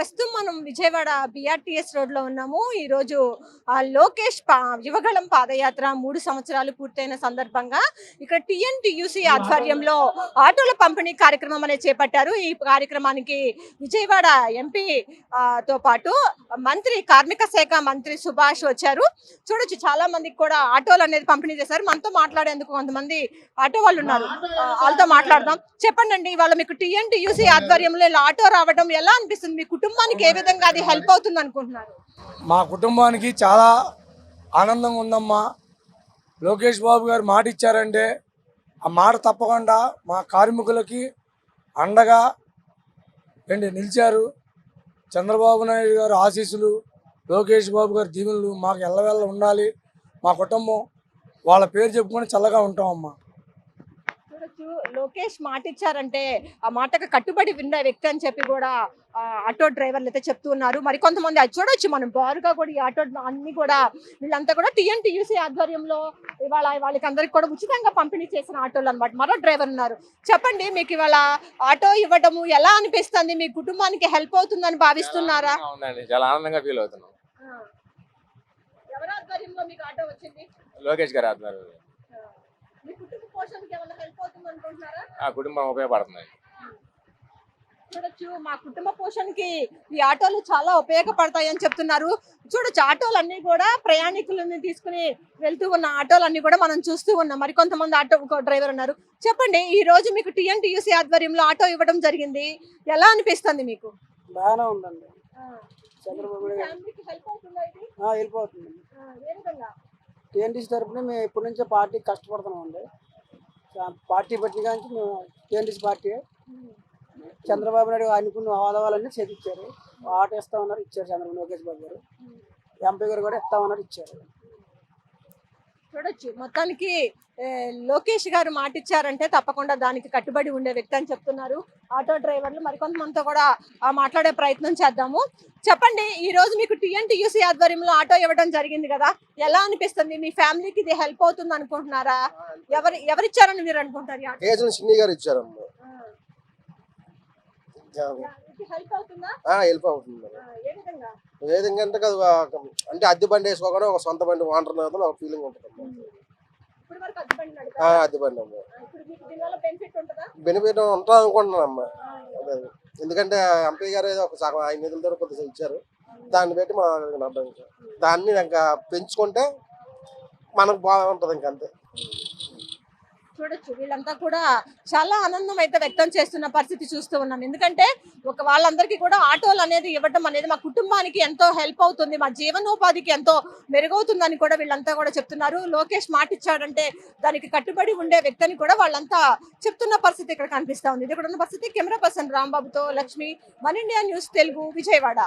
ప్రస్తుతం మనం విజయవాడ బిఆర్టీఎస్ రోడ్లో ఉన్నాము. ఈరోజు లోకేష్ యువగళం పాదయాత్ర 3 సంవత్సరాలు పూర్తయిన సందర్భంగా ఇక్కడ టీఎన్టీయూసీ ఆధ్వర్యంలో ఆటోల పంపిణీ కార్యక్రమం అనేది చేపట్టారు. ఈ కార్యక్రమానికి విజయవాడ ఎంపీ తో పాటు మంత్రి కార్మిక శాఖ మంత్రి సుభాష్ వచ్చారు. చూడొచ్చు చాలా మందికి కూడా ఆటోలు అనేది పంపిణీ చేశారు. మనతో మాట్లాడేందుకు కొంతమంది ఆటో వాళ్ళు ఉన్నారు. వాళ్ళతో మాట్లాడదాం. చెప్పండి, ఇవాళ మీకు టీఎన్టీయూసీ ఆధ్వర్యంలో ఇలా ఆటో రావడం ఎలా అనిపిస్తుంది? మీ కుటుంబానికి ఏ విధంగా అది హెల్ప్ అవుతుంది అనుకుంటున్నారు? మా కుటుంబానికి చాలా ఆనందంగా ఉందమ్మా. లోకేష్ బాబు గారు మాట ఇచ్చారంటే ఆ మాట తప్పకుండా మా కార్మికులకి అండగా నిలిచారు. చంద్రబాబు నాయుడు గారు ఆశీస్సులు, లోకేష్ బాబు గారి దీవెనలు మాకు ఎల్లవెల్ల ఉండాలి. మా కుటుంబం వాళ్ళ పేరు చెప్పుకొని చల్లగా ఉంటామమ్మా. లోకేష్ మాట ఇచ్చారంటే ఆ మాటకు కట్టుబడి విన్న వ్యక్తి అని చెప్పి కూడా ఆటో డ్రైవర్లు అయితే చెప్తూ ఉన్నారు. మరి కొంతమంది అది చూడొచ్చు మనం బారుగా కూడా ఈ ఆటో అన్ని కూడా వీళ్ళంతా కూడా టీఎన్టీయూసీ ఆధ్వర్యంలో ఇవాళ వాళ్ళకి అందరికి కూడా ఉచితంగా పంపిణీ చేసిన ఆటోలు అనమాట. మరో డ్రైవర్ ఉన్నారు. చెప్పండి, మీకు ఇవాళ ఆటో ఇవ్వడము ఎలా అనిపిస్తుంది? మీ కుటుంబానికి హెల్ప్ అవుతుందని భావిస్తున్నారా? చాలా ఆనందంగా ఫీల్ అవుతున్నాం. ఎవరి ఆధ్వర్యంలో మీకు ఆటో వచ్చింది? లోకేష్ గారి ఆధ్వర్యంలో. మీ కుటుంబ పోషణకి ఏమైనా హెల్ప్ అవుతుంది అనుకుంటున్నారా? ఆ కుటుంబం ఉపయోగపడుతుంది. చూడొచ్చు, మా కుటుంబ పోషణకి ఈ ఆటోలు చాలా ఉపయోగపడతాయి అని చెప్తున్నారు. చూడొచ్చు, ఆటోలన్నీ కూడా ప్రయాణికులని తీసుకుని వెళ్తూ ఉన్న ఆటోలన్నీ కూడా మనం చూస్తూ ఉన్నాం. మరి కొంతమంది ఆటో డ్రైవర్ ఉన్నారు. చెప్పండి, ఈ రోజు మీకు టీఎన్టీయూసీ ఆధ్వర్యంలో ఆటో ఇవ్వడం జరిగింది, ఎలా అనిపిస్తుంది మీకు? బాగానే ఉందండి. హెల్ప్ అవుతుంది. టీఎన్టీసీ తరఫున మేము ఇప్పటి నుంచే పార్టీ కష్టపడుతున్నాం అండి. పార్టీ పెట్టిన కానీ మేము టీఎన్టీసీ పార్టీ చంద్రబాబు నాయుడు అనుకున్న ఆదాయాలన్నీ చేతిచ్చారు. ఆటో ఇస్తామన్నారు, ఇచ్చారు. చంద్రబాబు లోకేష్ బాబు గారు ఎంపీ గారు కూడా ఇస్తామన్నారు, ఇచ్చారు. చూడొచ్చు, మొత్తానికి లోకేష్ గారు మాట ఇచ్చారంటే తప్పకుండా దానికి కట్టుబడి ఉండే వ్యక్తి అని చెప్తున్నారు ఆటో డ్రైవర్లు. మరికొంతమందితో కూడా మాట్లాడే ప్రయత్నం చేద్దాము. చెప్పండి, ఈ రోజు మీకు టీఎన్టీయూసీ ఆధ్వర్యంలో ఆటో ఇవ్వడం జరిగింది కదా, ఎలా అనిపిస్తుంది? మీ ఫ్యామిలీకి ఇది హెల్ప్ అవుతుంది అనుకుంటున్నారా? ఎవరిచ్చారని మీరు అనుకుంటారు? హెల్ప్ అవుతుంది. ఏ విధంగా అంటే అద్దె బండి వేసుకోకుండా ఒక సొంత బండి వాంటర్ ఒక ఫీలింగ్ ఉంటుంది. అద్దె బండి బెనిఫిట్ ఉంటుంది అనుకుంటున్నాను అమ్మా. ఎందుకంటే ఎంపీ గారు ఏదో ఒక సగం 5 నిధులతో కొద్దిగా ఇచ్చారు. దాన్ని బట్టి మనం అర్థం దాన్ని ఇంకా పెంచుకుంటే మనకు బాగుంటుంది. ఇంకంతే. చూడొచ్చు, వీళ్ళంతా కూడా చాలా ఆనందం అయితే వ్యక్తం చేస్తున్న పరిస్థితి చూస్తూ ఉన్నాం. ఎందుకంటే వాళ్ళందరికీ కూడా ఆటోలు అనేది ఇవ్వడం అనేది మా కుటుంబానికి ఎంతో హెల్ప్ అవుతుంది, మా జీవనోపాధికి ఎంతో మెరుగవుతుందని కూడా వీళ్ళంతా కూడా చెప్తున్నారు. లోకేష్ మాట ఇచ్చాడంటే దానికి కట్టుబడి ఉండే వ్యక్తిని కూడా వాళ్ళంతా చెప్తున్న పరిస్థితి ఇక్కడ కనిపిస్తా ఉంది. ఇది కూడా ఉన్న పరిస్థితి. కెమెరా పర్సన్ రాంబాబుతో Lakshmi, one India news Telugu, Vijayawada.